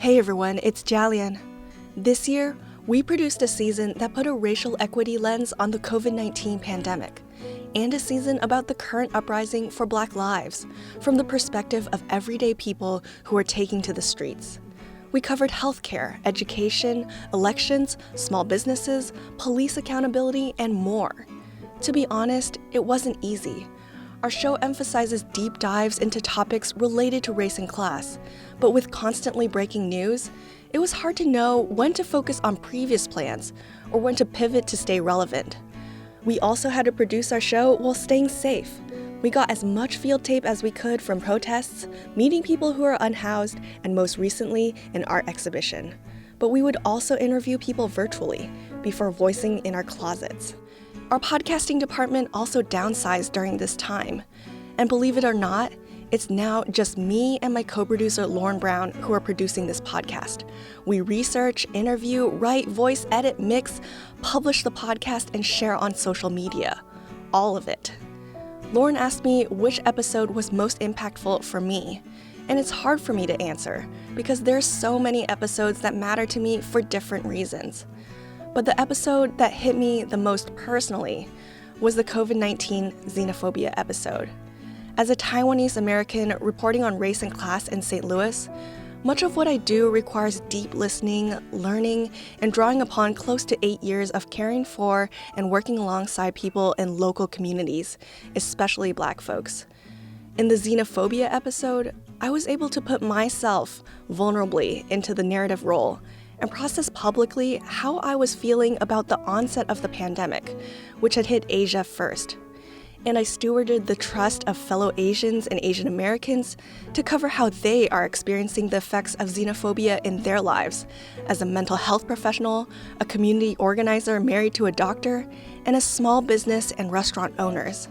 Hey everyone, it's Jalian. This year, we produced a season that put a racial equity lens on the COVID-19 pandemic, and a season about the current uprising for Black lives, from the perspective of everyday people who are taking to the streets. We covered healthcare, education, elections, small businesses, police accountability, and more. To be honest, it wasn't easy. Our show emphasizes deep dives into topics related to race and class, but with constantly breaking news, it was hard to know when to focus on previous plans or when to pivot to stay relevant. We also had to produce our show while staying safe. We got as much field tape as we could from protests, meeting people who are unhoused, and most recently, an art exhibition. But we would also interview people virtually before voicing in our closets. Our podcasting department also downsized during this time. And believe it or not, it's now just me and my co-producer Lauren Brown who are producing this podcast. We research, interview, write, voice, edit, mix, publish the podcast, and share on social media. All of it. Lauren asked me which episode was most impactful for me. And it's hard for me to answer because there's so many episodes that matter to me for different reasons. But the episode that hit me the most personally was the COVID-19 xenophobia episode. As a Taiwanese American reporting on race and class in St. Louis, much of what I do requires deep listening, learning, and drawing upon close to 8 years of caring for and working alongside people in local communities, especially Black folks. In the xenophobia episode, I was able to put myself vulnerably into the narrative role and process publicly how I was feeling about the onset of the pandemic, which had hit Asia first. And I stewarded the trust of fellow Asians and Asian Americans to cover how they are experiencing the effects of xenophobia in their lives as a mental health professional, a community organizer married to a doctor, and as small business and restaurant owners.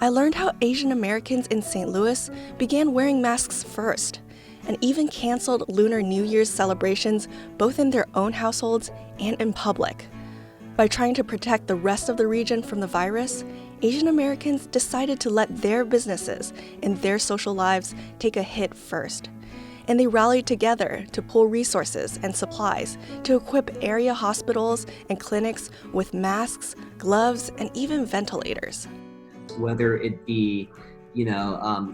I learned how Asian Americans in St. Louis began wearing masks first, and even canceled Lunar New Year's celebrations both in their own households and in public. By trying to protect the rest of the region from the virus, Asian Americans decided to let their businesses and their social lives take a hit first. And they rallied together to pool resources and supplies to equip area hospitals and clinics with masks, gloves, and even ventilators. Whether it be,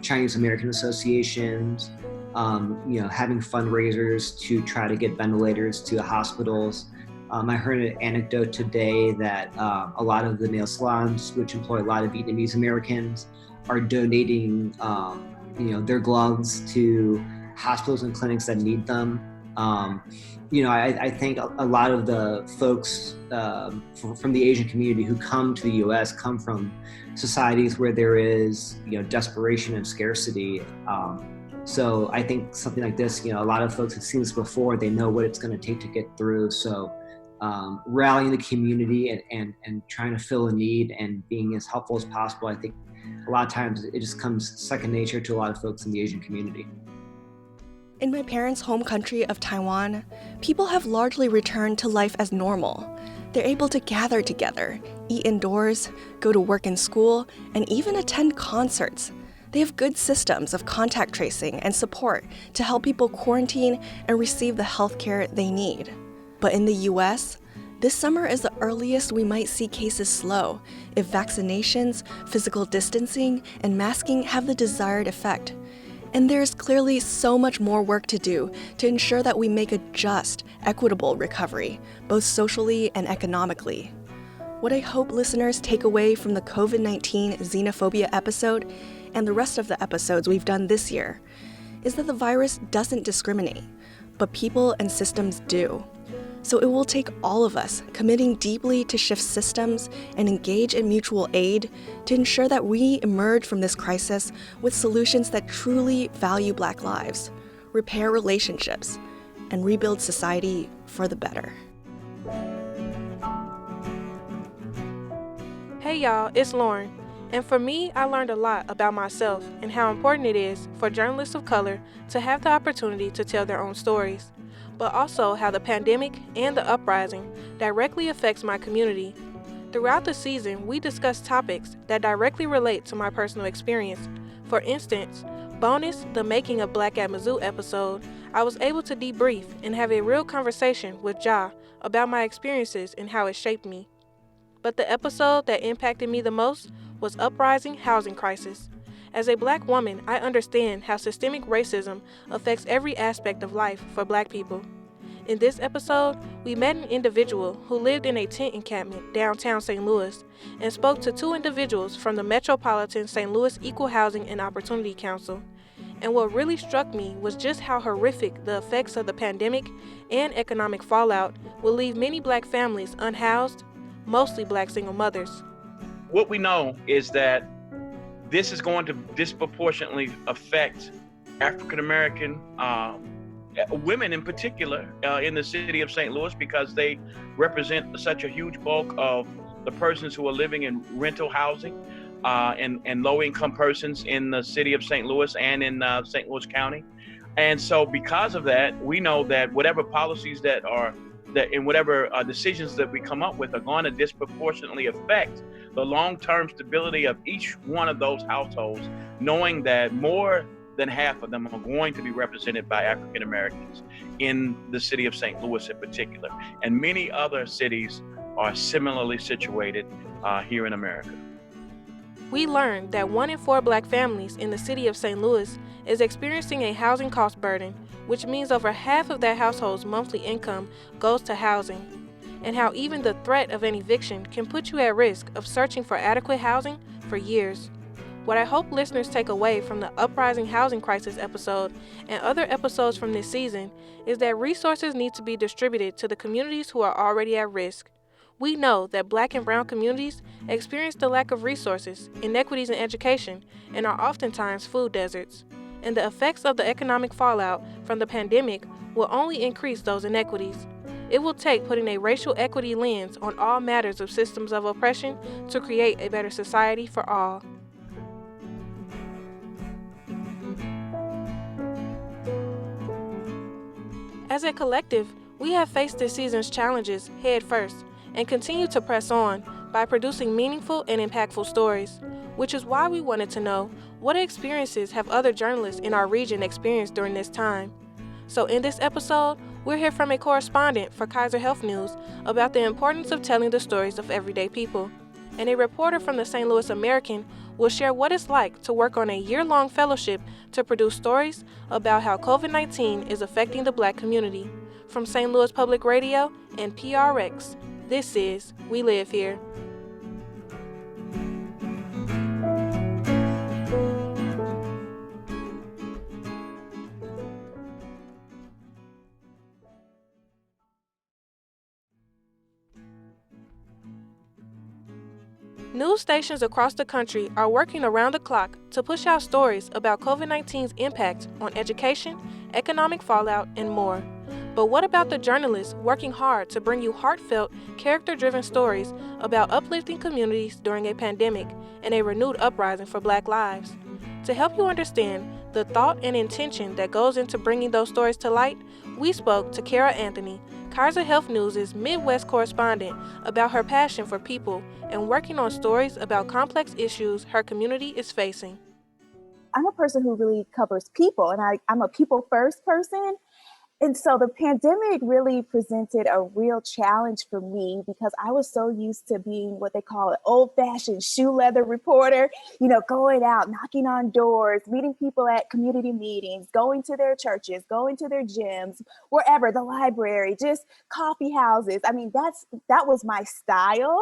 Chinese American associations, having fundraisers to try to get ventilators to the hospitals. I heard an anecdote today that a lot of the nail salons, which employ a lot of Vietnamese Americans, are donating, their gloves to hospitals and clinics that need them. I think a lot of the folks from the Asian community who come to the U.S. come from societies where there is, desperation and scarcity. So I think something like this, a lot of folks have seen this before. They know what it's going to take to get through. So rallying the community and trying to fill a need and being as helpful as possible, I think a lot of times it just comes second nature to a lot of folks in the Asian community. In my parents' home country of Taiwan, people have largely returned to life as normal. They're able to gather together, eat indoors, go to work and school, and even attend concerts. They have good systems of contact tracing and support to help people quarantine and receive the health care they need. But in the US, this summer is the earliest we might see cases slow if vaccinations, physical distancing, and masking have the desired effect. And there's clearly so much more work to do to ensure that we make a just, equitable recovery, both socially and economically. What I hope listeners take away from the COVID-19 xenophobia episode and the rest of the episodes we've done this year is that the virus doesn't discriminate, but people and systems do. So it will take all of us committing deeply to shift systems and engage in mutual aid to ensure that we emerge from this crisis with solutions that truly value Black lives, repair relationships, and rebuild society for the better. Hey y'all, it's Lauren. And for me, I learned a lot about myself and how important it is for journalists of color to have the opportunity to tell their own stories, but also how the pandemic and the uprising directly affects my community. Throughout the season, we discuss topics that directly relate to my personal experience. For instance, bonus the Making of Black at Mizzou episode, I was able to debrief and have a real conversation with Ja about my experiences and how it shaped me. But the episode that impacted me the most was Uprising Housing Crisis. As a black woman, I understand how systemic racism affects every aspect of life for black people. In this episode, we met an individual who lived in a tent encampment downtown St. Louis and spoke to two individuals from the Metropolitan St. Louis Equal Housing and Opportunity Council. And what really struck me was just how horrific the effects of the pandemic and economic fallout will leave many black families unhoused, mostly black single mothers. What we know is that this is going to disproportionately affect African American women in particular in the city of St. Louis, because they represent such a huge bulk of the persons who are living in rental housing and low-income persons in the city of St. Louis and in St. Louis County. And so because of that, we know that whatever policies that and whatever decisions that we come up with are going to disproportionately affect the long-term stability of each one of those households, knowing that more than half of them are going to be represented by African Americans in the city of St. Louis in particular. And many other cities are similarly situated here in America. We learned that 1 in 4 black families in the city of St. Louis is experiencing a housing cost burden, which means over half of that household's monthly income goes to housing, and how even the threat of an eviction can put you at risk of searching for adequate housing for years. What I hope listeners take away from the Uprising Housing Crisis episode and other episodes from this season is that resources need to be distributed to the communities who are already at risk. We know that black and brown communities experience the lack of resources, inequities in education, and are oftentimes food deserts. And the effects of the economic fallout from the pandemic will only increase those inequities. It will take putting a racial equity lens on all matters of systems of oppression to create a better society for all. As a collective, we have faced this season's challenges head first and continue to press on by producing meaningful and impactful stories, which is why we wanted to know what experiences have other journalists in our region experienced during this time. So in this episode, we'll hear from a correspondent for Kaiser Health News about the importance of telling the stories of everyday people, and a reporter from the St. Louis American will share what it's like to work on a year-long fellowship to produce stories about how COVID-19 is affecting the black community. From St. Louis Public Radio and PRX, this is We Live Here. News stations across the country are working around the clock to push out stories about COVID-19's impact on education, economic fallout, and more. But what about the journalists working hard to bring you heartfelt, character-driven stories about uplifting communities during a pandemic and a renewed uprising for Black lives? To help you understand the thought and intention that goes into bringing those stories to light, we spoke to Kara Anthony, Kaiser Health News' Midwest correspondent, about her passion for people and working on stories about complex issues her community is facing. I'm a person who really covers people, and I'm a people-first person. And so the pandemic really presented a real challenge for me because I was so used to being what they call an old-fashioned shoe leather reporter, going out, knocking on doors, meeting people at community meetings, going to their churches, going to their gyms, wherever, the library, just coffee houses. I mean, that was my style,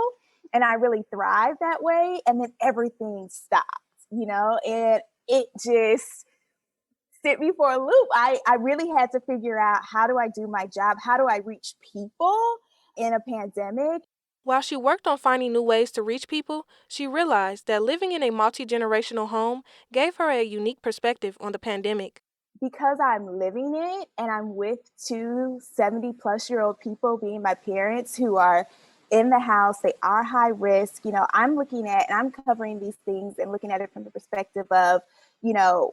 and I really thrived that way. And then everything stopped, and it just sent me for a loop. I really had to figure out, how do I do my job? How do I reach people in a pandemic? While she worked on finding new ways to reach people, she realized that living in a multi-generational home gave her a unique perspective on the pandemic. Because I'm living it and I'm with two 70-plus-year-old people, being my parents, who are in the house, they are high risk. I'm looking at and I'm covering these things and looking at it from the perspective of,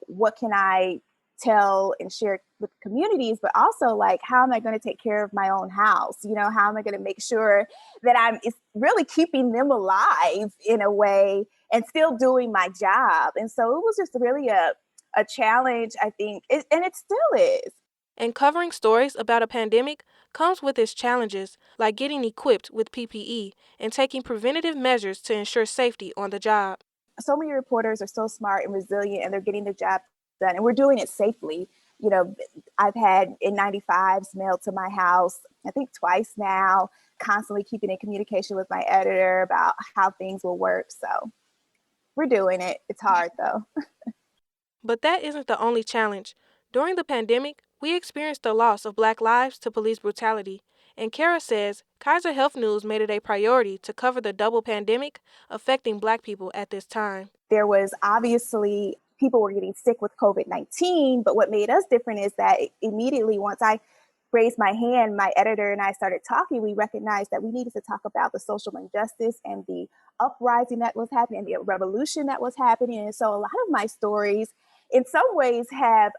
what can I tell and share with communities, but also like, how am I going to take care of my own house? How am I going to make sure that it's really keeping them alive in a way and still doing my job? And so it was just really a challenge, I think, and it still is. And covering stories about a pandemic comes with its challenges, like getting equipped with PPE and taking preventative measures to ensure safety on the job. So many reporters are so smart and resilient, and they're getting the job done, and we're doing it safely. I've had N95s mailed to my house, I think twice now, constantly keeping in communication with my editor about how things will work. So we're doing it. It's hard though. But that isn't the only challenge. During the pandemic, we experienced the loss of Black lives to police brutality, and Kara says Kaiser Health News made it a priority to cover the double pandemic affecting Black people at this time. There was obviously people were getting sick with COVID-19, but what made us different is that immediately once I raised my hand, my editor and I started talking, we recognized that we needed to talk about the social injustice and the uprising that was happening and the revolution that was happening. And so a lot of my stories in some ways have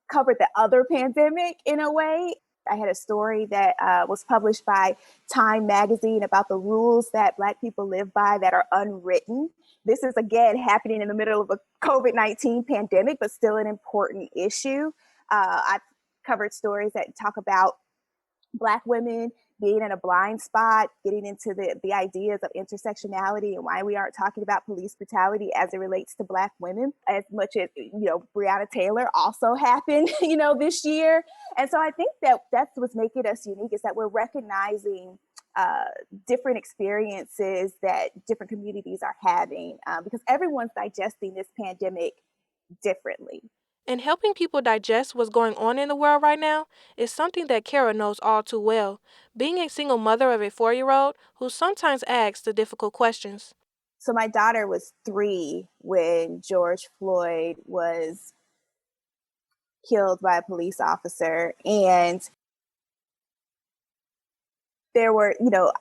covered the other pandemic in a way. I had a story that was published by Time magazine about the rules that Black people live by that are unwritten. This is, again, happening in the middle of a COVID-19 pandemic, but still an important issue. I've covered stories that talk about Black women being in a blind spot, getting into the ideas of intersectionality and why we aren't talking about police brutality as it relates to Black women, as much as, Breonna Taylor also happened, this year. And so I think that that's what's making us unique, is that we're recognizing different experiences that different communities are having, because everyone's digesting this pandemic differently. And helping people digest what's going on in the world right now is something that Kara knows all too well, being a single mother of a 4-year-old who sometimes asks the difficult questions. So my daughter was 3 when George Floyd was killed by a police officer. And there were,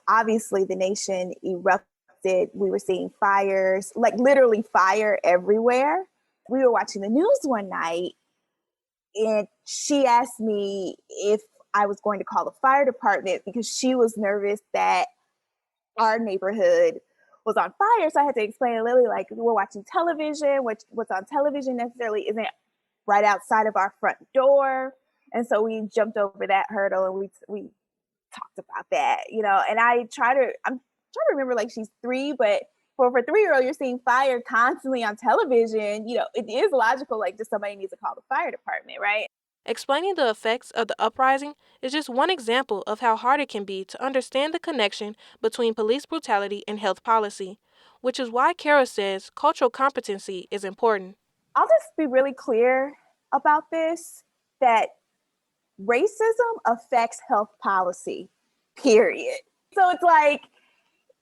obviously the nation erupted. We were seeing fires, like literally fire everywhere. We were watching the news one night and she asked me if I was going to call the fire department because she was nervous that our neighborhood was on fire. So I had to explain to Lily, like, we're watching television. What's on television necessarily isn't right outside of our front door. And so we jumped over that hurdle and we talked about that, and I'm trying to remember, like, she's 3, but for a 3-year-old, you're seeing fire constantly on television. It is logical, like, just somebody needs to call the fire department, right? Explaining the effects of the uprising is just one example of how hard it can be to understand the connection between police brutality and health policy, which is why Kara says cultural competency is important. I'll just be really clear about this, that racism affects health policy, period. So it's like,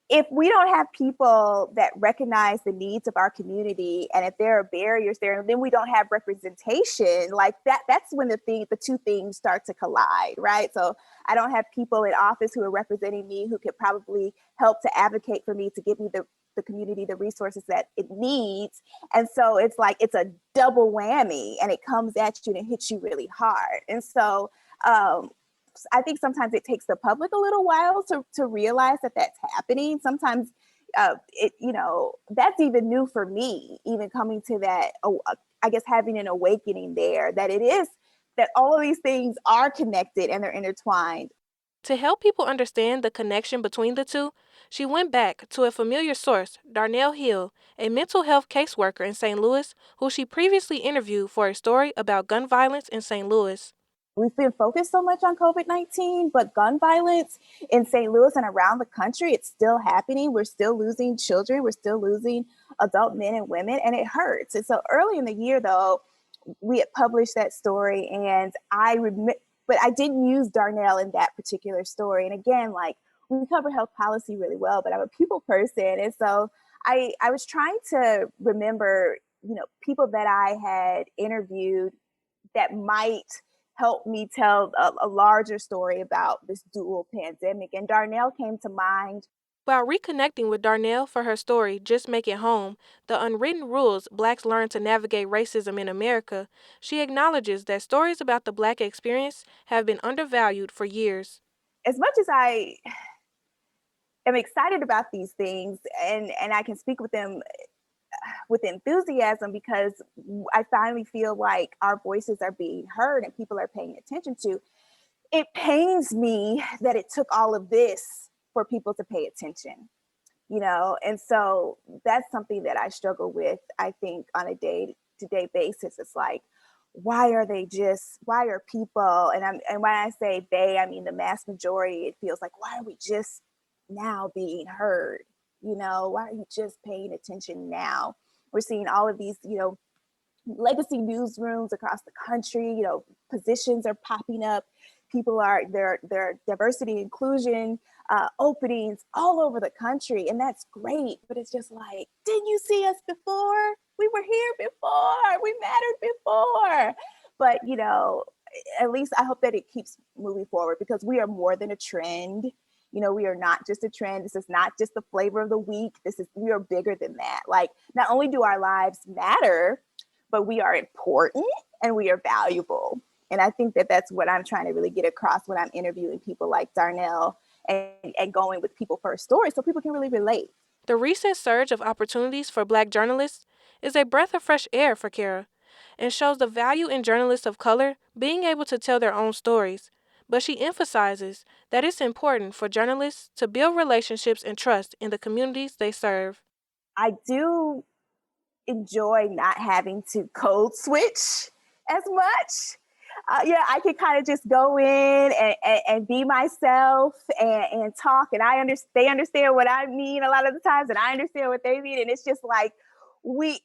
if we don't have people that recognize the needs of our community, and if there are barriers there, then we don't have representation, like that's when the two things start to collide, right? So I don't have people in office who are representing me, who could probably help to advocate for me, to give me the community the resources that it needs. And so it's like, it's a double whammy, and it comes at you and it hits you really hard. And so I think sometimes it takes the public a little while to realize that that's happening. Sometimes that's even new for me, even coming to that, I guess, having an awakening there, that it is, that all of these things are connected and they're intertwined. To help people understand the connection between the two, she went back to a familiar source, Darnell Hill, a mental health caseworker in St. Louis, who she previously interviewed for a story about gun violence in St. Louis. We've been focused so much on COVID-19, but gun violence in St. Louis and around the country, it's still happening. We're still losing children. We're still losing adult men and women, and it hurts. And so early in the year, though, we had published that story, and but I didn't use Darnell in that particular story. And again, like, we cover health policy really well, but I'm a people person. And so I was trying to remember, people that I had interviewed that might help me tell a larger story about this dual pandemic. And Darnell came to mind. While reconnecting with Darnell for her story, Just Make It Home, the unwritten rules Blacks learn to navigate racism in America, she acknowledges that stories about the Black experience have been undervalued for years. As much as I am excited about these things and I can speak with them with enthusiasm because I finally feel like our voices are being heard and people are paying attention to, it pains me that it took all of this for people to pay attention, you know? And so that's something that I struggle with, I think, on a day to day basis. It's like, why are people, and when I say they, I mean the mass majority, it feels like, why are we just now being heard? You know, why are you just paying attention now? We're seeing all of these, you know, legacy newsrooms across the country, you know, positions are popping up. People are their diversity inclusion openings all over the country, and that's great. But it's just like, didn't you see us before? We were here before. We mattered before. But you know, at least I hope that it keeps moving forward because we are more than a trend. You know, we are not just a trend. This is not just the flavor of the week. We are bigger than that. Like, not only do our lives matter, but we are important and we are valuable. And I think that that's what I'm trying to really get across when I'm interviewing people like Darnell and going with people first stories so people can really relate. The recent surge of opportunities for Black journalists is a breath of fresh air for Kara and shows the value in journalists of color being able to tell their own stories. But she emphasizes that it's important for journalists to build relationships and trust in the communities they serve. I do enjoy not having to code switch as much. Yeah, I can kind of just go in and be myself and talk, and they understand what I mean a lot of the times, and I understand what they mean, and it's just like we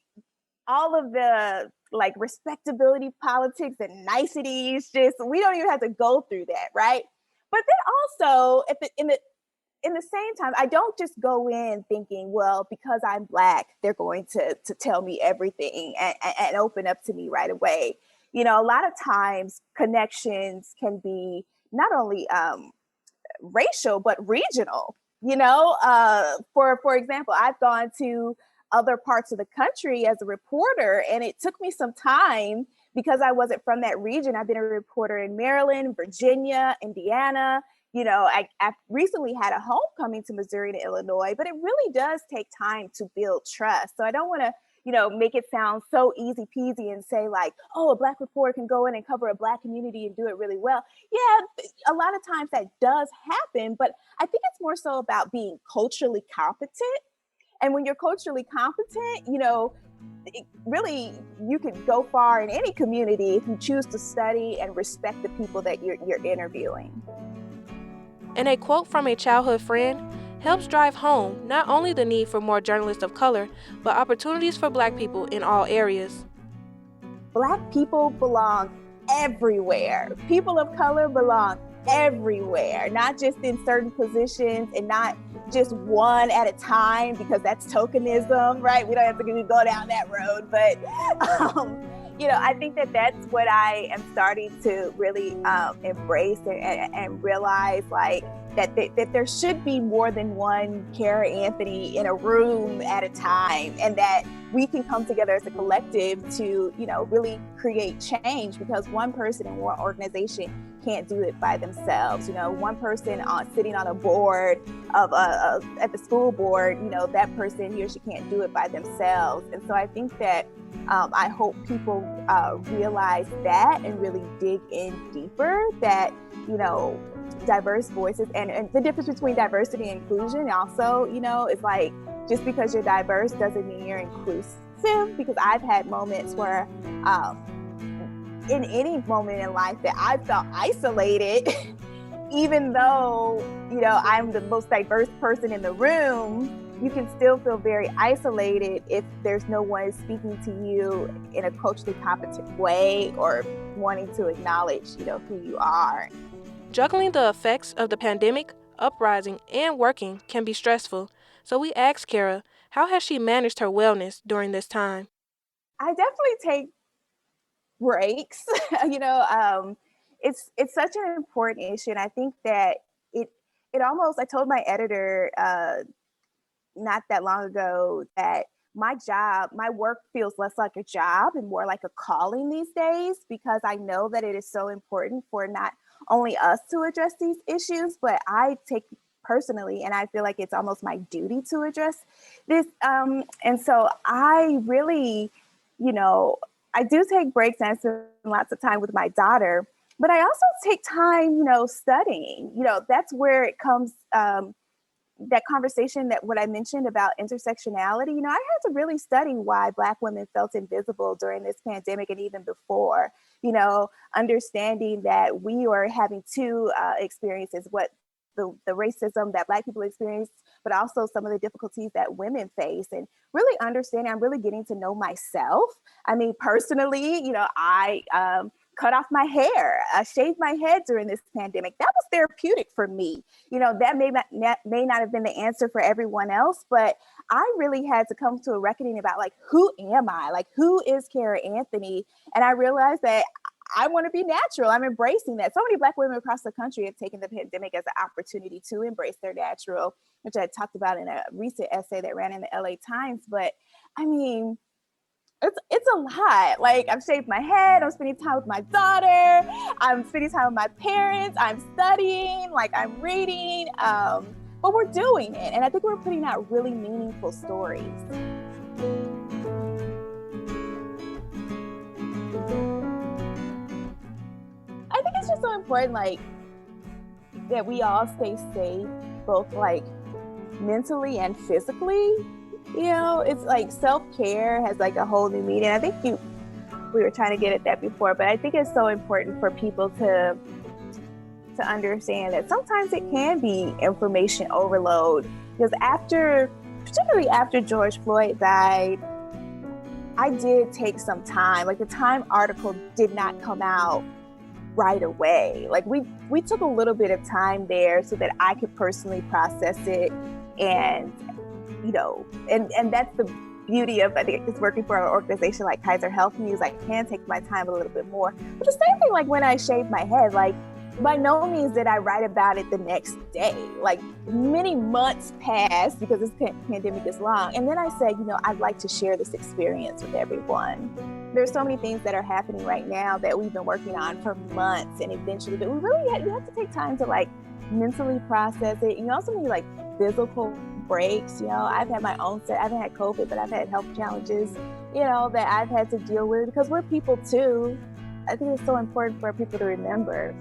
all of the like respectability politics and niceties, just we don't even have to go through that, right? But then also in the same time, I don't just go in thinking, well, because I'm Black, they're going to tell me everything and open up to me right away. You know, a lot of times connections can be not only racial, but regional. You know, for example, I've gone to other parts of the country as a reporter, and it took me some time because I wasn't from that region. I've been a reporter in Maryland, Virginia, Indiana. You know, I recently had a homecoming to Missouri and Illinois, but it really does take time to build trust. So I don't want to, you know, make it sound so easy peasy and say like, oh, a Black reporter can go in and cover a Black community and do it really well. Yeah, a lot of times that does happen, but I think it's more so about being culturally competent. And when you're culturally competent, you know, really you can go far in any community if you choose to study and respect the people that you're interviewing. And a quote from a childhood friend helps drive home not only the need for more journalists of color, but opportunities for Black people in all areas. Black people belong everywhere. People of color belong everywhere, not just in certain positions and not just one at a time, because that's tokenism, right? We don't have to go down that road, but you know, I think that that's what I am starting to really embrace and realize, like that there should be more than one Kara Anthony in a room at a time, and that we can come together as a collective to, you know, really create change, because one person in one organization can't do it by themselves. You know, one person sitting on a board of at the school board, you know, that person, he or she can't do it by themselves. And so I think that I hope people realize that and really dig in deeper, that, you know, diverse voices and the difference between diversity and inclusion also, you know, it's like, just because you're diverse doesn't mean you're inclusive, because I've had moments where in any moment in life that I felt isolated, even though, you know, I'm the most diverse person in the room, you can still feel very isolated if there's no one speaking to you in a culturally competent way or wanting to acknowledge, you know, who you are. Juggling the effects of the pandemic, uprising, and working can be stressful. So we asked Kara, how has she managed her wellness during this time? I definitely take breaks. You know, it's such an important issue, and I think that it almost. I told my editor not that long ago that my work feels less like a job and more like a calling these days, because I know that it is so important for not only us to address these issues, but I take personally, and I feel like it's almost my duty to address this. And so I really, you know, I do take breaks and I spend lots of time with my daughter, but I also take time, studying. That's where it comes. That conversation, that what I mentioned about intersectionality, I had to really study why Black women felt invisible during this pandemic and even before, understanding that we are having two experiences, what the racism that Black people experience, but also some of the difficulties that women face, and really understanding, I'm really getting to know myself. I mean, personally, I cut off my hair, shaved my head during this pandemic. That was therapeutic for me. That may not have been the answer for everyone else, but I really had to come to a reckoning about, like, who am I? Like, who is Kara Anthony? And I realized that I want to be natural. I'm embracing that. So many Black women across the country have taken the pandemic as an opportunity to embrace their natural, which I talked about in a recent essay that ran in the LA Times. But I mean, it's a lot. Like, I've shaved my head, I'm spending time with my daughter, I'm spending time with my parents, I'm studying, like, I'm reading, but we're doing it. And I think we're putting out really meaningful stories. I think it's just so important, like, that we all stay safe, both like mentally and physically. It's like self-care has like a whole new meaning. I think we were trying to get at that before, but I think it's so important for people to understand that sometimes it can be information overload. Because particularly after George Floyd died, I did take some time. Like, the Time article did not come out right away. Like, we took a little bit of time there so that I could personally process it. And and that's the beauty of, I think, it's working for an organization like Kaiser Health News. I can take my time a little bit more. But the same thing, like, when I shaved my head, like, by no means did I write about it the next day. Like, many months passed because this pandemic is long. And then I said, I'd like to share this experience with everyone. There's so many things that are happening right now that we've been working on for months, and eventually, but you have to take time to, like, mentally process it. You also need, like, physical breaks. I've had my own I haven't had COVID, but I've had health challenges, that I've had to deal with, because we're people too. I think it's so important for people to remember.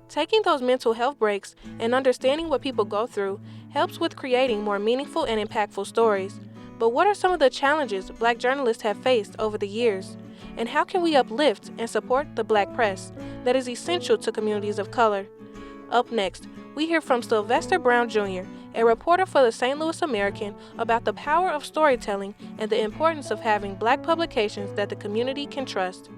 Taking those mental health breaks and understanding what people go through helps with creating more meaningful and impactful stories. But what are some of the challenges Black journalists have faced over the years? And how can we uplift and support the Black press that is essential to communities of color? Up next, we hear from Sylvester Brown Jr., a reporter for the St. Louis American, about the power of storytelling and the importance of having Black publications that the community can trust.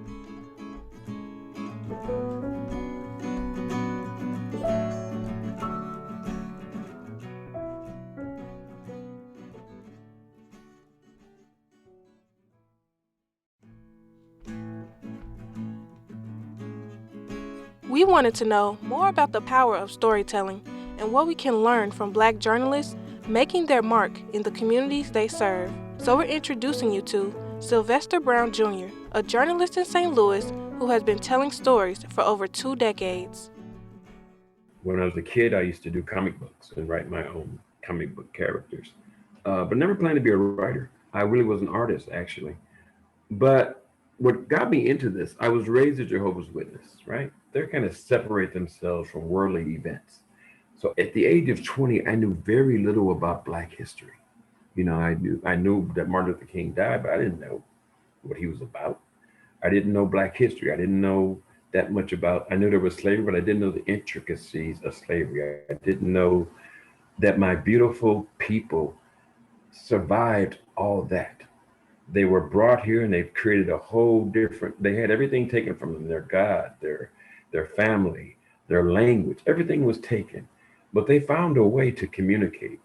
We wanted to know more about the power of storytelling and what we can learn from Black journalists making their mark in the communities they serve. So we're introducing you to Sylvester Brown Jr., a journalist in St. Louis who has been telling stories for over 2 decades. When I was a kid, I used to do comic books and write my own comic book characters, but never planned to be a writer. I really was an artist, actually. But what got me into this, I was raised a Jehovah's Witness, right? They kind of separate themselves from worldly events. So at the age of 20, I knew very little about Black history. I knew that Martin Luther King died, but I didn't know what he was about. I didn't know Black history. I didn't know that much about, I knew there was slavery, but I didn't know the intricacies of slavery. I didn't know that my beautiful people survived all that. They were brought here and they've created a whole different, they had everything taken from them, their God, their family, their language, everything was taken. But they found a way to communicate.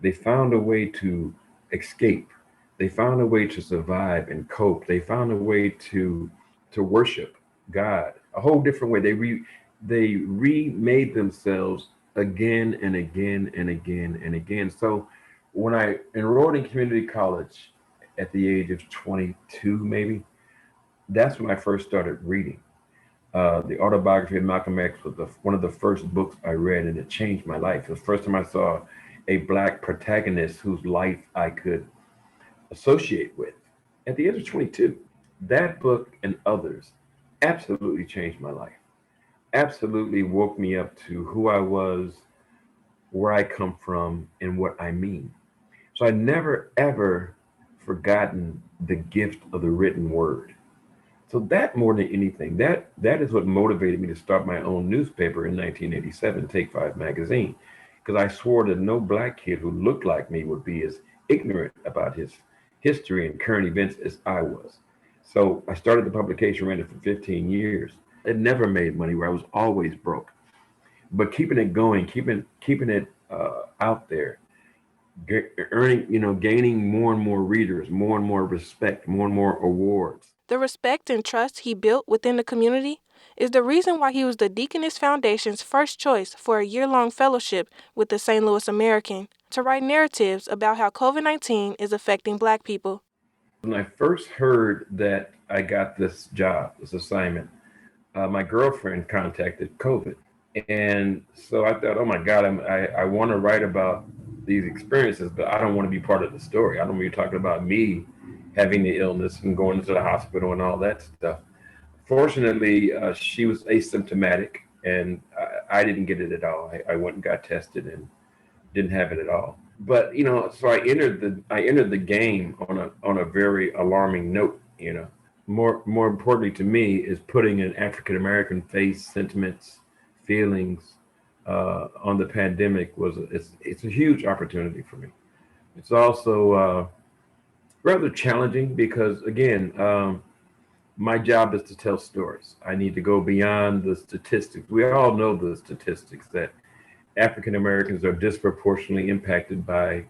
They found a way to escape. They found a way to survive and cope. They found a way to worship. God, a whole different way. They remade themselves again and again and again and again. So when I enrolled in community college at the age of 22, maybe, that's when I first started reading. The autobiography of Malcolm X was one of the first books I read, and it changed my life. It was the first time I saw a black protagonist whose life I could associate with. At the age of 22, that book and others absolutely changed my life. Absolutely woke me up to who I was, where I come from, and what I mean. So I never ever forgotten the gift of the written word. So that more than anything, that is what motivated me to start my own newspaper in 1987, Take Five Magazine, because I swore that no black kid who looked like me would be as ignorant about his history and current events as I was. So I started the publication, ran it for 15 years. It never made money, where I was always broke. But keeping it going, keeping it out there, earning, gaining more and more readers, more and more respect, more and more awards. The respect and trust he built within the community is the reason why he was the Deaconess Foundation's first choice for a year-long fellowship with the St. Louis American to write narratives about how COVID-19 is affecting Black people. When I first heard that I got this job, this assignment, my girlfriend contacted COVID. And so I thought, oh my God, I want to write about these experiences, but I don't want to be part of the story. I don't want to be talking about me having the illness and going to the hospital and all that stuff. Fortunately, she was asymptomatic, and I didn't get it at all. I went and got tested and didn't have it at all. But so I entered the game on a very alarming note. More importantly to me is putting an African American face, sentiments, feelings on the pandemic. It's a huge opportunity for me. It's also rather challenging because, again, my job is to tell stories. I need to go beyond the statistics. We all know the statistics that African Americans are disproportionately impacted by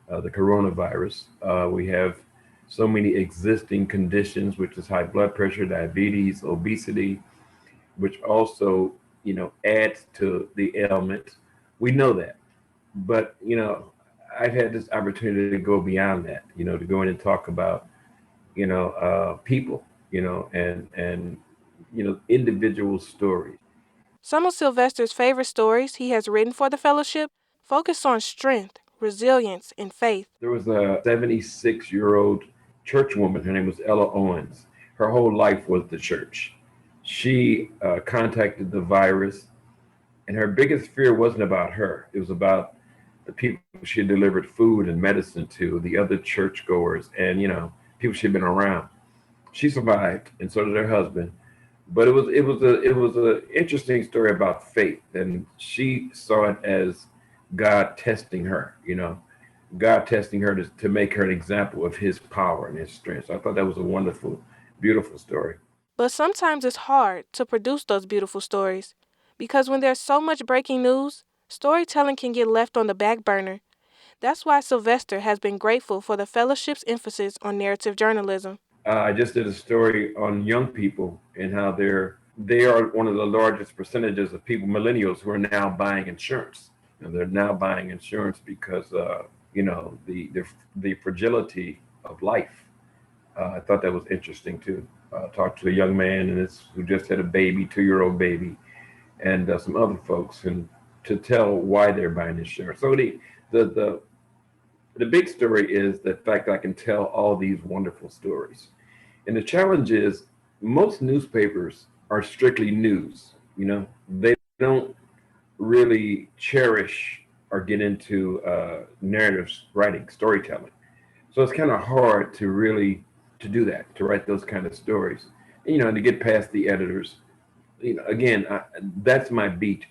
the coronavirus. We have so many existing conditions, which is high blood pressure, diabetes, obesity, which also, adds to the ailment. We know that. But, I've had this opportunity to go beyond that, to go in and talk about, people, and individual stories. Some of Sylvester's favorite stories he has written for the fellowship focus on strength, resilience, and faith. There was a 76-year-old church woman. Her name was Ella Owens. Her whole life was the church. She contacted the virus, and her biggest fear wasn't about her. It was about the people she had delivered food and medicine to, the other churchgoers, and people she'd been around. She survived, and so did her husband. But it was a interesting story about faith, and she saw it as God testing her. God testing her to make her an example of His power and His strength. So I thought that was a wonderful, beautiful story. But sometimes it's hard to produce those beautiful stories because when there's so much breaking news, storytelling can get left on the back burner. That's why Sylvester has been grateful for the fellowship's emphasis on narrative journalism. I just did a story on young people and how they are one of the largest percentages of people, millennials, who are now buying insurance. And they're now buying insurance because the fragility of life. I thought that was interesting too. Talked to a young man who just had a baby, 2-year-old baby, and some other folks, and to tell why they're buying insurance. So the big story is the fact that I can tell all these wonderful stories. And the challenge is most newspapers are strictly news. They don't really cherish or get into narrative writing, storytelling. So it's kind of hard to do that, to write those kind of stories, and to get past the editors. Again, that's my beat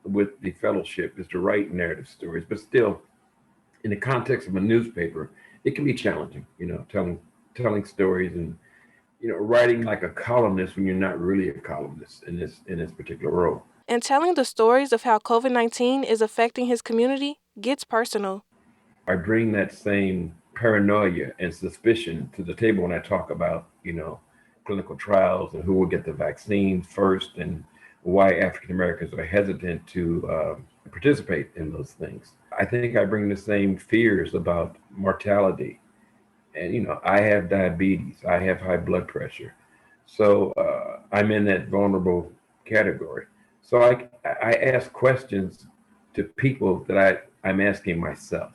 with the fellowship, is to write narrative stories. But still, in the context of a newspaper, it can be challenging, telling stories and writing like a columnist when you're not really a columnist in this particular role. And telling the stories of how COVID-19 is affecting his community gets personal. I bring that same paranoia and suspicion to the table when I talk about, clinical trials and who will get the vaccine first and why African Americans are hesitant to participate in those things. I think I bring the same fears about mortality. And, I have diabetes, I have high blood pressure. So I'm in that vulnerable category. So I ask questions to people that I'm asking myself.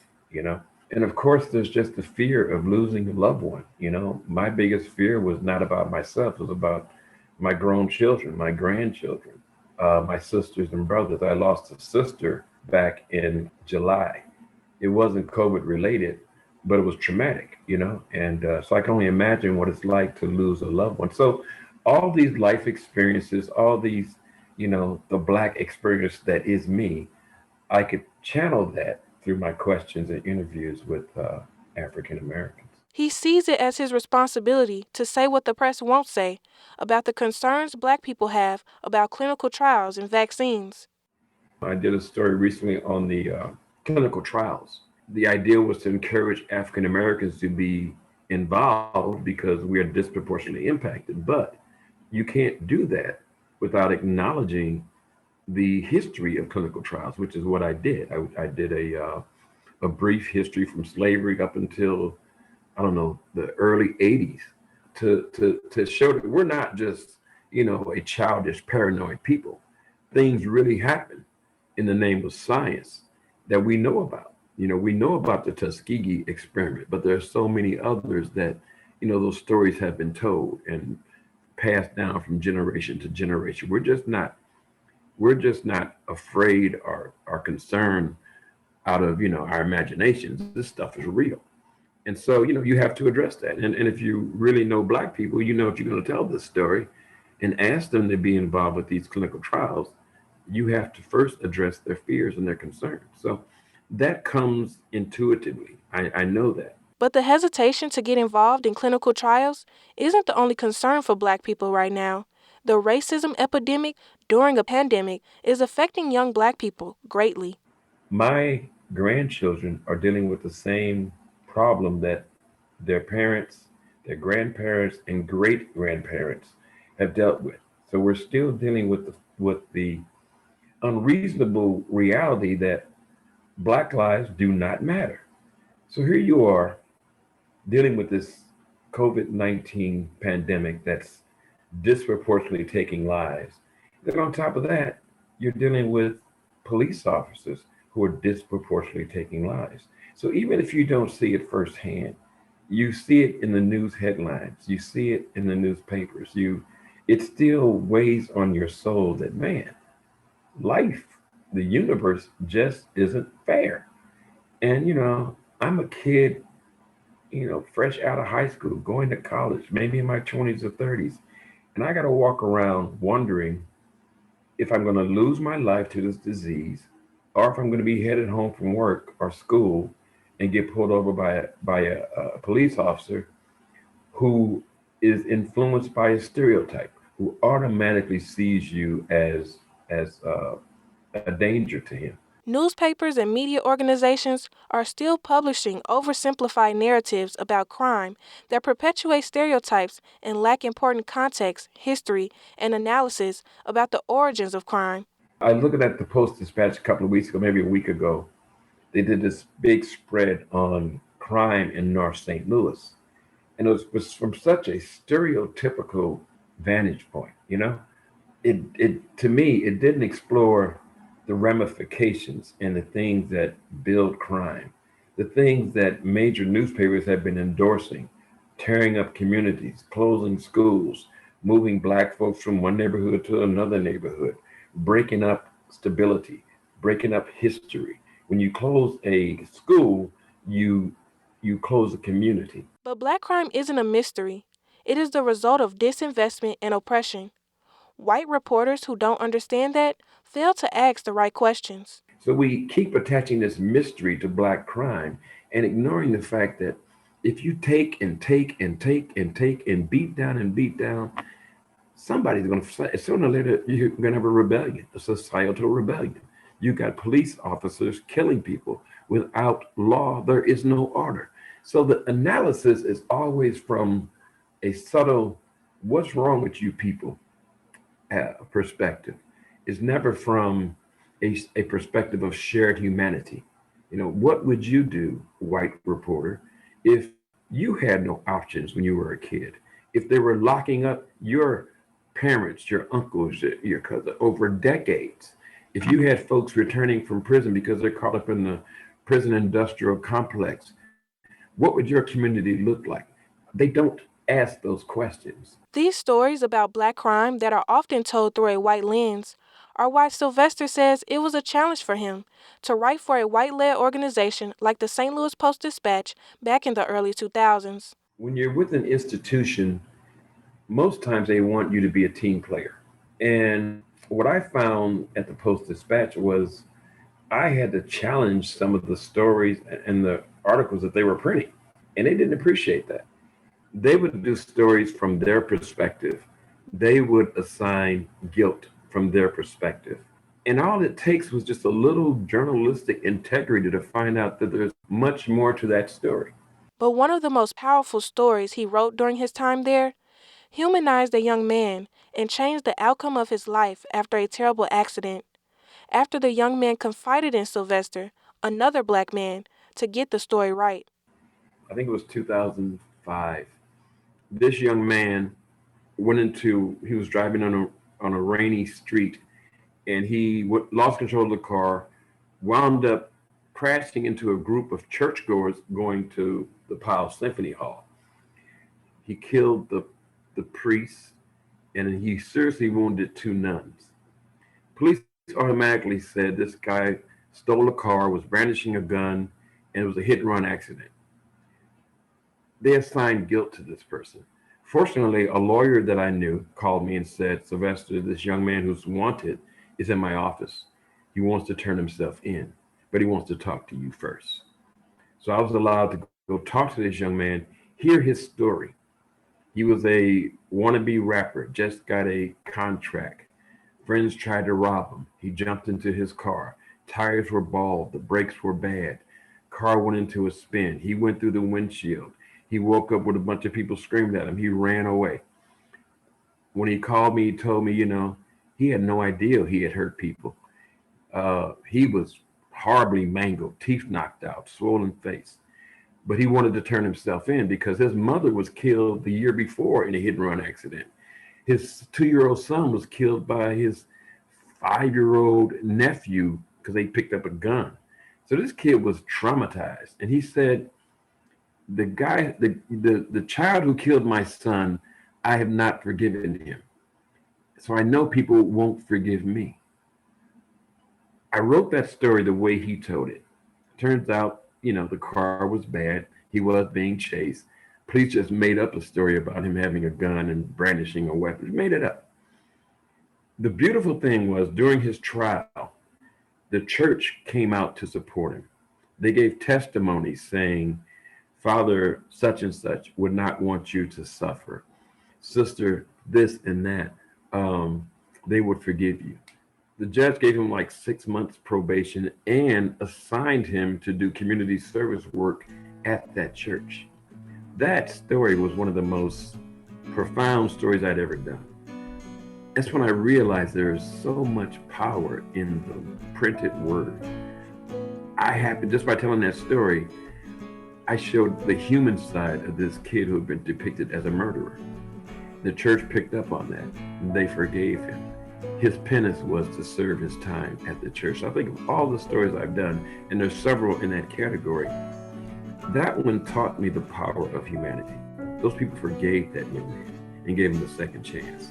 And of course, there's just the fear of losing a loved one. My biggest fear was not about myself, it was about my grown children, my grandchildren, my sisters and brothers. I lost a sister back in July. It wasn't COVID related, but it was traumatic. And so I can only imagine what it's like to lose a loved one. So all these life experiences, all these, the Black experience that is me, I could channel that through my questions and interviews with African Americans. He sees it as his responsibility to say what the press won't say about the concerns Black people have about clinical trials and vaccines. I did a story recently on the clinical trials. The idea was to encourage African Americans to be involved because we are disproportionately impacted. But you can't do that without acknowledging the history of clinical trials, which is what I did. I did a brief history from slavery up until, I don't know, the early 80s to show that we're not just, a childish, paranoid people. Things really happen in the name of science that we know about. We know about the Tuskegee experiment, but there are so many others that, those stories have been told and passed down from generation to generation. We're just not afraid or concerned out of, our imaginations. This stuff is real. And so, you have to address that. And if you really know Black people, if you're going to tell this story and ask them to be involved with these clinical trials, you have to first address their fears and their concerns. So that comes intuitively. I know that. But the hesitation to get involved in clinical trials isn't the only concern for Black people right now. The racism epidemic during a pandemic is affecting young Black people greatly. My grandchildren are dealing with the same problem that their parents, their grandparents, and great grandparents have dealt with. So we're still dealing with the unreasonable reality that Black lives do not matter. So here you are dealing with this COVID-19 pandemic that's disproportionately taking lives. Then on top of that, you're dealing with police officers who are disproportionately taking lives. So even if you don't see it firsthand, you see it in the news headlines, you see it in the newspapers, it still weighs on your soul that, man, life, the universe just isn't fair. And I'm a kid, fresh out of high school, going to college, maybe in my 20s or 30s, and I got to walk around wondering if I'm going to lose my life to this disease, or if I'm going to be headed home from work or school and get pulled over by a police officer who is influenced by a stereotype, who automatically sees you as a danger to him. Newspapers and media organizations are still publishing oversimplified narratives about crime that perpetuate stereotypes and lack important context, history, and analysis about the origins of crime. I was looking at the Post-Dispatch a couple of weeks ago, maybe a week ago. They did this big spread on crime in North St. Louis. And it was from such a stereotypical vantage point, It to me, it didn't explore the ramifications and the things that build crime, the things that major newspapers have been endorsing, tearing up communities, closing schools, moving Black folks from one neighborhood to another neighborhood, breaking up stability, breaking up history. When you close a school, you close a community. But Black crime isn't a mystery. It is the result of disinvestment and oppression. White reporters who don't understand that fail to ask the right questions. So we keep attaching this mystery to Black crime and ignoring the fact that if you take and take and take and take and beat down, somebody's going to, sooner or later, you're going to have a rebellion, a societal rebellion. You got police officers killing people. Without law, there is no order. So the analysis is always from a subtle what's wrong with you people perspective is never from a perspective of shared humanity. You know, what would you do, white reporter, if you had no options when you were a kid? If they were locking up your parents, your uncles, your cousin over decades, if you had folks returning from prison because they're caught up in the prison industrial complex, what would your community look like? They don't ask those questions. These stories about black crime that are often told through a white lens are why Sylvester says it was a challenge for him to write for a white-led organization like the St. Louis Post-Dispatch back in the early 2000s. When you're with an institution, most times they want you to be a team player. And what I found at the Post Dispatch was I had to challenge some of the stories and the articles that they were printing. And they didn't appreciate that. They would do stories from their perspective. They would assign guilt from their perspective. And all it takes was just a little journalistic integrity to find out that there's much more to that story. But one of the most powerful stories he wrote during his time there humanized a young man and changed the outcome of his life after a terrible accident. After the young man confided in Sylvester, another black man, to get the story right. I think it was 2005. This young man he was driving on a rainy street, and he lost control of the car, wound up crashing into a group of churchgoers going to the Powell Symphony Hall. He killed the priest, and he seriously wounded two nuns. Police automatically said this guy stole a car, was brandishing a gun, and it was a hit and run accident. They assigned guilt to this person. Fortunately, a lawyer that I knew called me and said, Sylvester, this young man who's wanted is in my office. He wants to turn himself in, but he wants to talk to you first. So I was allowed to go talk to this young man, hear his story. He was a wannabe rapper, just got a contract. Friends tried to rob him. He jumped into his car. Tires were bald. The brakes were bad. Car went into a spin. He went through the windshield. He woke up with a bunch of people screaming at him. He ran away. When he called me, he told me, he had no idea he had hurt people. He was horribly mangled, teeth knocked out, swollen face. But he wanted to turn himself in because his mother was killed the year before in a hit and run accident. His 2-year-old son was killed by his 5-year-old nephew because they picked up a gun. So this kid was traumatized. And he said, the child who killed my son, I have not forgiven him. So I know people won't forgive me. I wrote that story the way he told it. Turns out, the car was bad. He was being chased. Police just made up a story about him having a gun and brandishing a weapon. Made it up. The beautiful thing was during his trial, the church came out to support him. They gave testimonies saying, Father such and such would not want you to suffer. Sister this and that, they would forgive you. The judge gave him like 6 months probation and assigned him to do community service work at that church. That story was one of the most profound stories I'd ever done. That's when I realized there is so much power in the printed word. Just by telling that story, I showed the human side of this kid who had been depicted as a murderer. The church picked up on that, and they forgave him. His penance was to serve his time at the church. So I think of all the stories I've done, and there's several in that category, that one taught me the power of humanity. Those people forgave that young man and gave him a second chance.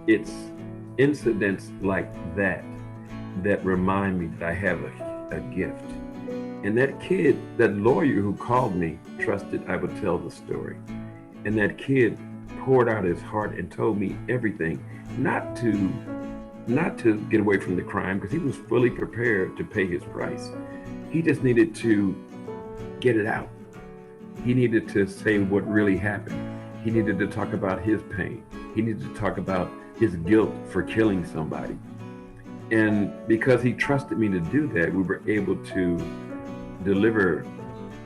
It's incidents like that that remind me that I have a gift. And that kid, that lawyer who called me, trusted I would tell the story. And that kid poured out his heart and told me everything, not to get away from the crime, because he was fully prepared to pay his price. He just needed to get it out. He needed to say what really happened. He needed to talk about his pain. He needed to talk about his guilt for killing somebody. And because he trusted me to do that, we were able to deliver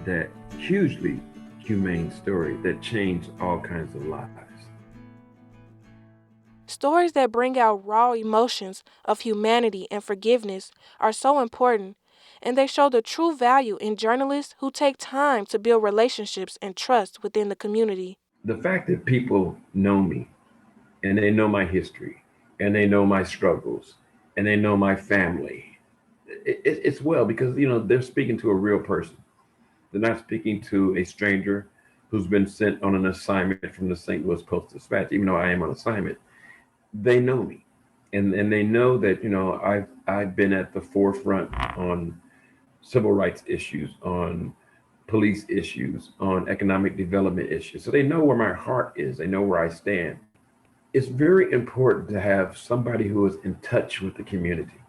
that hugely humane story that changed all kinds of lives. Stories that bring out raw emotions of humanity and forgiveness are so important, and they show the true value in journalists who take time to build relationships and trust within the community. The fact that people know me and they know my history and they know my struggles and they know my family, it's well because they're speaking to a real person. They're not speaking to a stranger who's been sent on an assignment from the St. Louis Post Dispatch. Even though I am on assignment, they know me, and they know that I've been at the forefront on civil rights issues, on police issues, on economic development issues. So they know where my heart is. They know where I stand. It's very important to have somebody who is in touch with the community,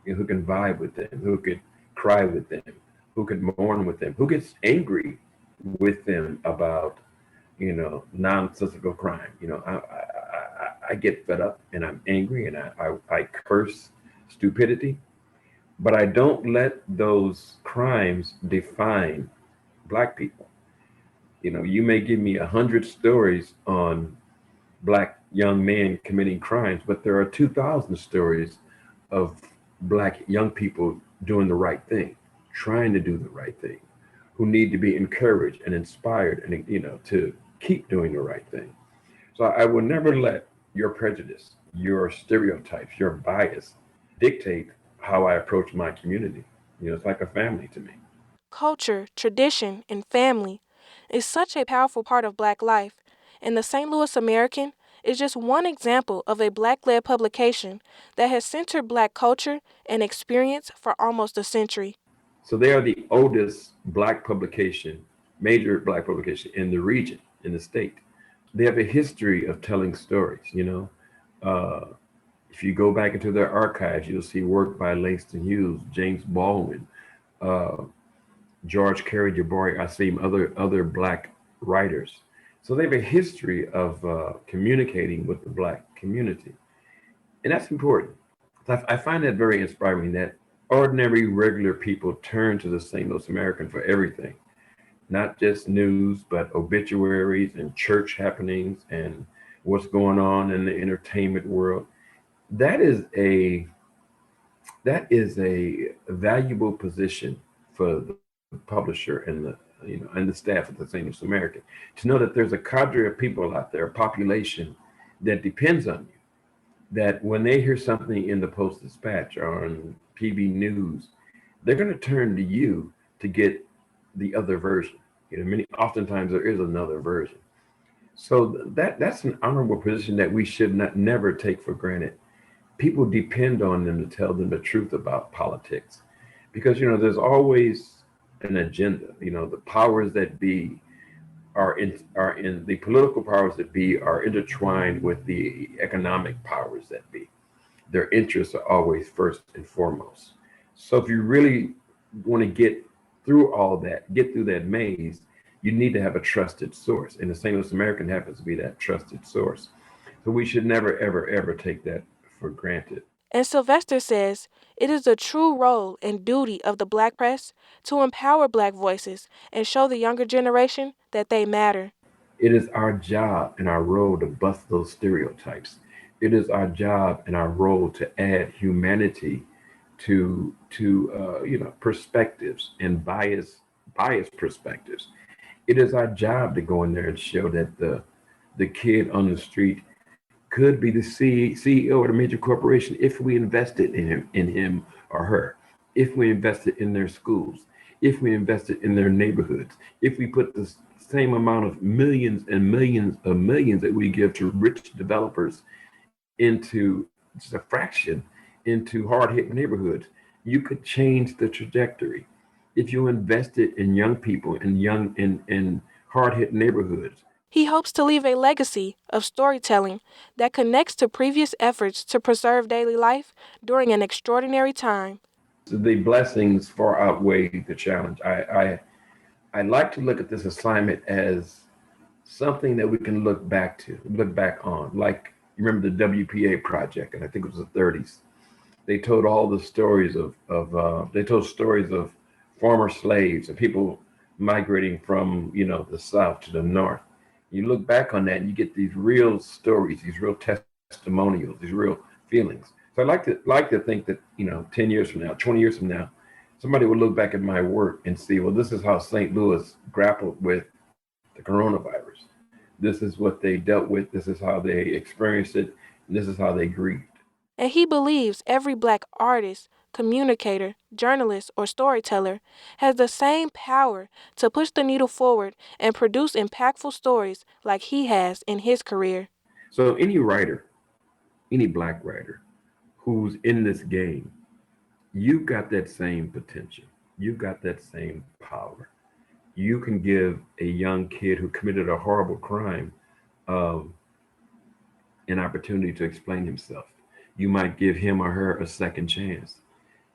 who can vibe with them, who could cry with them, who could mourn with them, who gets angry with them about, nonsensical crime. I get fed up and I'm angry and I curse stupidity, but I don't let those crimes define Black people. You may give me 100 stories on Black young men committing crimes, but there are 2,000 stories of Black young people doing the right thing, trying to do the right thing, who need to be encouraged and inspired and to keep doing the right thing. So I will never let your prejudice, your stereotypes, your bias dictate how I approach my community. It's like a family to me. Culture, tradition, and family is such a powerful part of Black life, and the St. Louis American is just one example of a Black led publication that has centered Black culture and experience for almost a century. So they are the oldest Black publication, major Black publication in the region, in the state. They have a history of telling stories. If you go back into their archives, you'll see work by Langston Hughes, James Baldwin, uh, George Carey Jabari Asim, other Black writers. So they have a history of communicating with the Black community, and that's important. I find that very inspiring. That ordinary, regular people turn to the St. Louis American for everything, not just news, but obituaries and church happenings and what's going on in the entertainment world. That is a valuable position for the publisher and the staff at the St. Louis American, to know that there's a cadre of people out there, a population that depends on you. That when they hear something in the Post Dispatch or on PB News, they're going to turn to you to get the other version. Oftentimes there is another version. So that's an honorable position that we should not never take for granted. People depend on them to tell them the truth about politics, because there's always an agenda. The powers that be are in the political powers that be are intertwined with the economic powers that be. Their interests are always first and foremost. So if you really want to get through all that, get through that maze, you need to have a trusted source. And the St. Louis American happens to be that trusted source. So we should never, ever, ever take that for granted. And Sylvester says it is the true role and duty of the Black press to empower Black voices and show the younger generation that they matter. It is our job and our role to bust those stereotypes. It is our job and our role to add humanity to perspectives and biased perspectives. It is our job to go in there and show that the kid on the street could be the CEO of a major corporation if we invested in him or her, if we invested in their schools, if we invested in their neighborhoods, if we put the same amount of millions and millions of millions that we give to rich developers into just a fraction into hard-hit neighborhoods, you could change the trajectory. If you invested in young people in hard-hit neighborhoods. He hopes to leave a legacy of storytelling that connects to previous efforts to preserve daily life during an extraordinary time. The blessings far outweigh the challenge. I like to look at this assignment as something that we can look back on. Like, you remember the WPA project, and I think it was the 30s. They told all the stories they told stories of former slaves and people migrating from the South to the North. You look back on that and you get these real stories, these real testimonials, these real feelings. So I like to think that, 10 years from now, 20 years from now, somebody will look back at my work and see, well, this is how St. Louis grappled with the coronavirus. This is what they dealt with. This is how they experienced it. And this is how they grieved. And he believes every Black artist, communicator, journalist, or storyteller has the same power to push the needle forward and produce impactful stories like he has in his career. So any writer, any Black writer who's in this game, you've got that same potential. You've got that same power. You can give a young kid who committed a horrible crime an opportunity to explain himself. You might give him or her a second chance.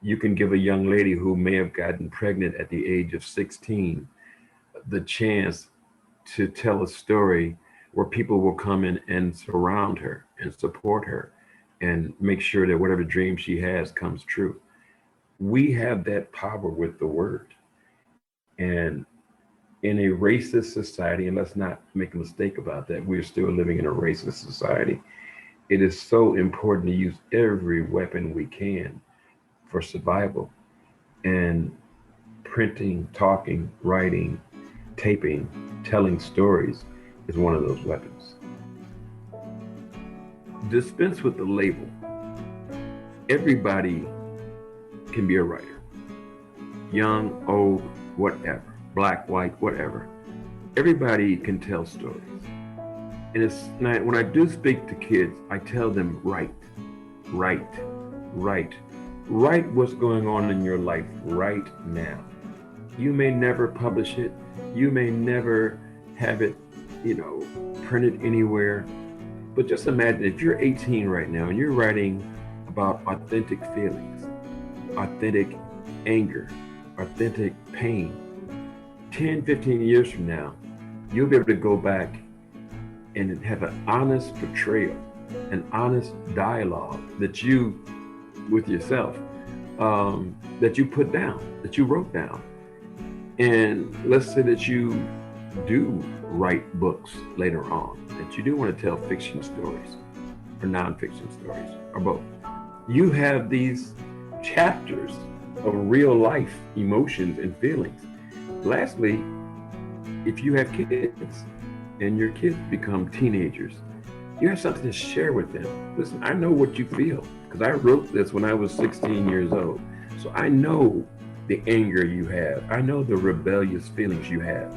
You can give a young lady who may have gotten pregnant at the age of 16 the chance to tell a story where people will come in and surround her and support her and make sure that whatever dream she has comes true. We have that power with the word. And in a racist society, and let's not make a mistake about that, we're still living in a racist society. It is so important to use every weapon we can for survival. And printing, talking, writing, taping, telling stories is one of those weapons. Dispense with the label. Everybody can be a writer. Young, old, whatever. Black, white, whatever. Everybody can tell stories. And when I do speak to kids, I tell them, write what's going on in your life right now. You may never publish it. You may never have it, printed anywhere. But just imagine if you're 18 right now and you're writing about authentic feelings, authentic anger, authentic pain. 10, 15 years from now, you'll be able to go back and have an honest portrayal, an honest dialogue that you, with yourself, that you put down, that you wrote down. And let's say that you do write books later on, that you do want to tell fiction stories or nonfiction stories or both. You have these chapters of real life emotions and feelings. Lastly, if you have kids and your kids become teenagers, you have something to share with them. Listen, I know what you feel because I wrote this when I was 16 years old. So I know the anger you have. I know the rebellious feelings you have.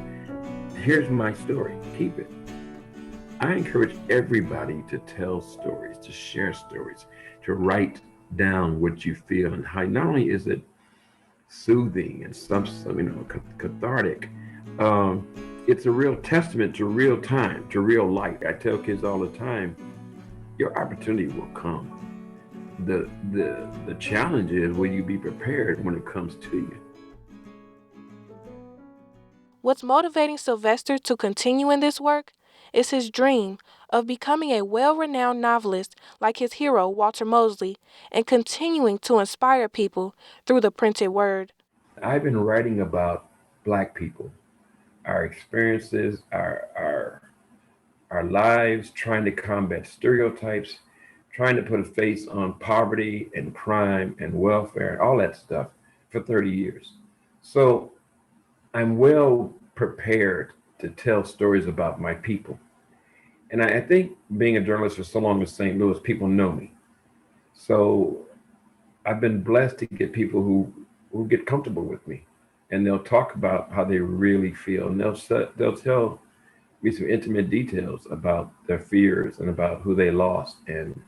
Here's my story. Keep it. I encourage everybody to tell stories, to share stories, to write down what you feel and how. Not only is it soothing and some cathartic, it's a real testament to real time, to real life. I tell kids all the time, your opportunity will come. The challenge is, will you be prepared when it comes to you? What's motivating Sylvester to continue in this work is his dream of becoming a well-renowned novelist like his hero, Walter Mosley, and continuing to inspire people through the printed word. I've been writing about Black people, our experiences, our lives, trying to combat stereotypes, trying to put a face on poverty and crime and welfare and all that stuff for 30 years. So I'm well prepared to tell stories about my people. And I think being a journalist for so long in St. Louis, people know me. So I've been blessed to get people who get comfortable with me, and they'll talk about how they really feel. And they'll tell me some intimate details about their fears and about who they lost and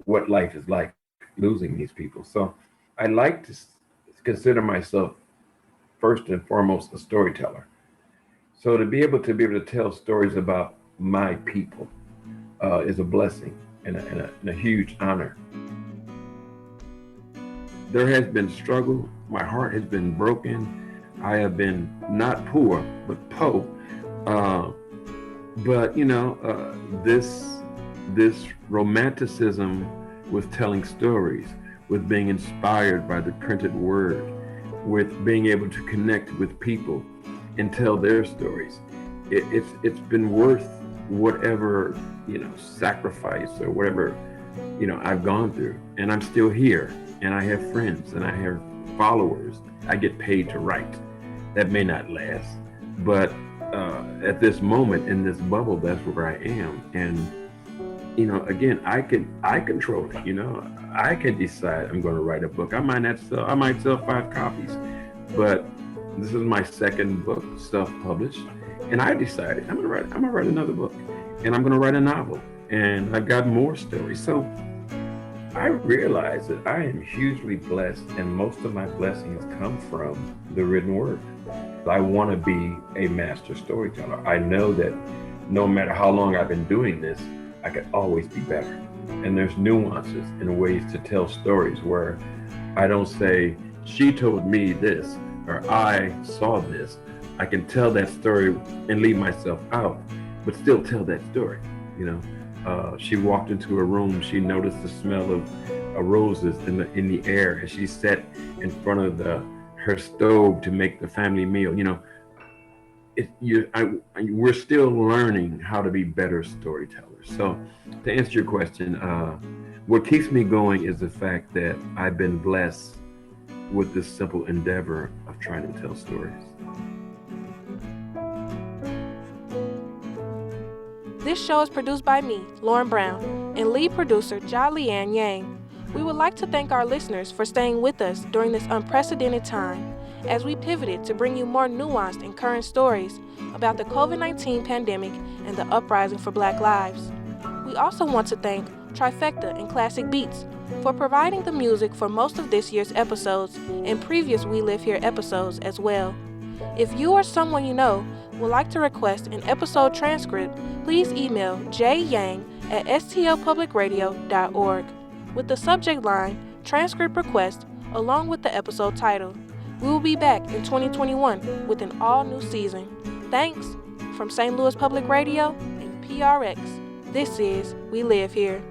what life is like losing these people. So I like to consider myself first and foremost a storyteller. So to be able to tell stories about my people is a blessing and a huge honor. There has been struggle. My heart has been broken. I have been not poor, but po. But this romanticism with telling stories, with being inspired by the printed word, with being able to connect with people and tell their stories, it's been worth whatever sacrifice or whatever I've gone through, and I'm still here, and I have friends and I have followers. I get paid to write. That may not last, but at this moment in this bubble, that's where I am. And again, I control it. I can decide I'm going to write a book. I might sell 5 copies, but this is my second book, self-published, and I decided I'm going to write another book, and I'm going to write a novel, and I've got more stories. So I realize that I am hugely blessed, and most of my blessings come from the written word. I want to be a master storyteller. I know that no matter how long I've been doing this, I could always be better. And there's nuances and ways to tell stories where I don't say, she told me this, or I saw this. I can tell that story and leave myself out, but still tell that story. She walked into a room, she noticed the smell of roses in the air, and she sat in front of her stove to make the family meal. We're still learning how to be better storytellers. So to answer your question, what keeps me going is the fact that I've been blessed with this simple endeavor of trying to tell stories. This show is produced by me, Lauren Brown, and lead producer, Ja Leanne Yang. We would like to thank our listeners for staying with us during this unprecedented time as we pivoted to bring you more nuanced and current stories about the COVID-19 pandemic and the uprising for Black lives. We also want to thank Trifecta and Classic Beats for providing the music for most of this year's episodes and previous We Live Here episodes as well. If you or someone you know would like to request an episode transcript, please email jyang@stlpublicradio.org with the subject line transcript request along with the episode title. We will be back in 2021 with an all-new season. Thanks from St. Louis Public Radio and PRX. This is We Live Here.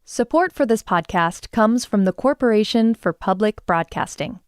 Support for this podcast comes from the Corporation for Public Broadcasting.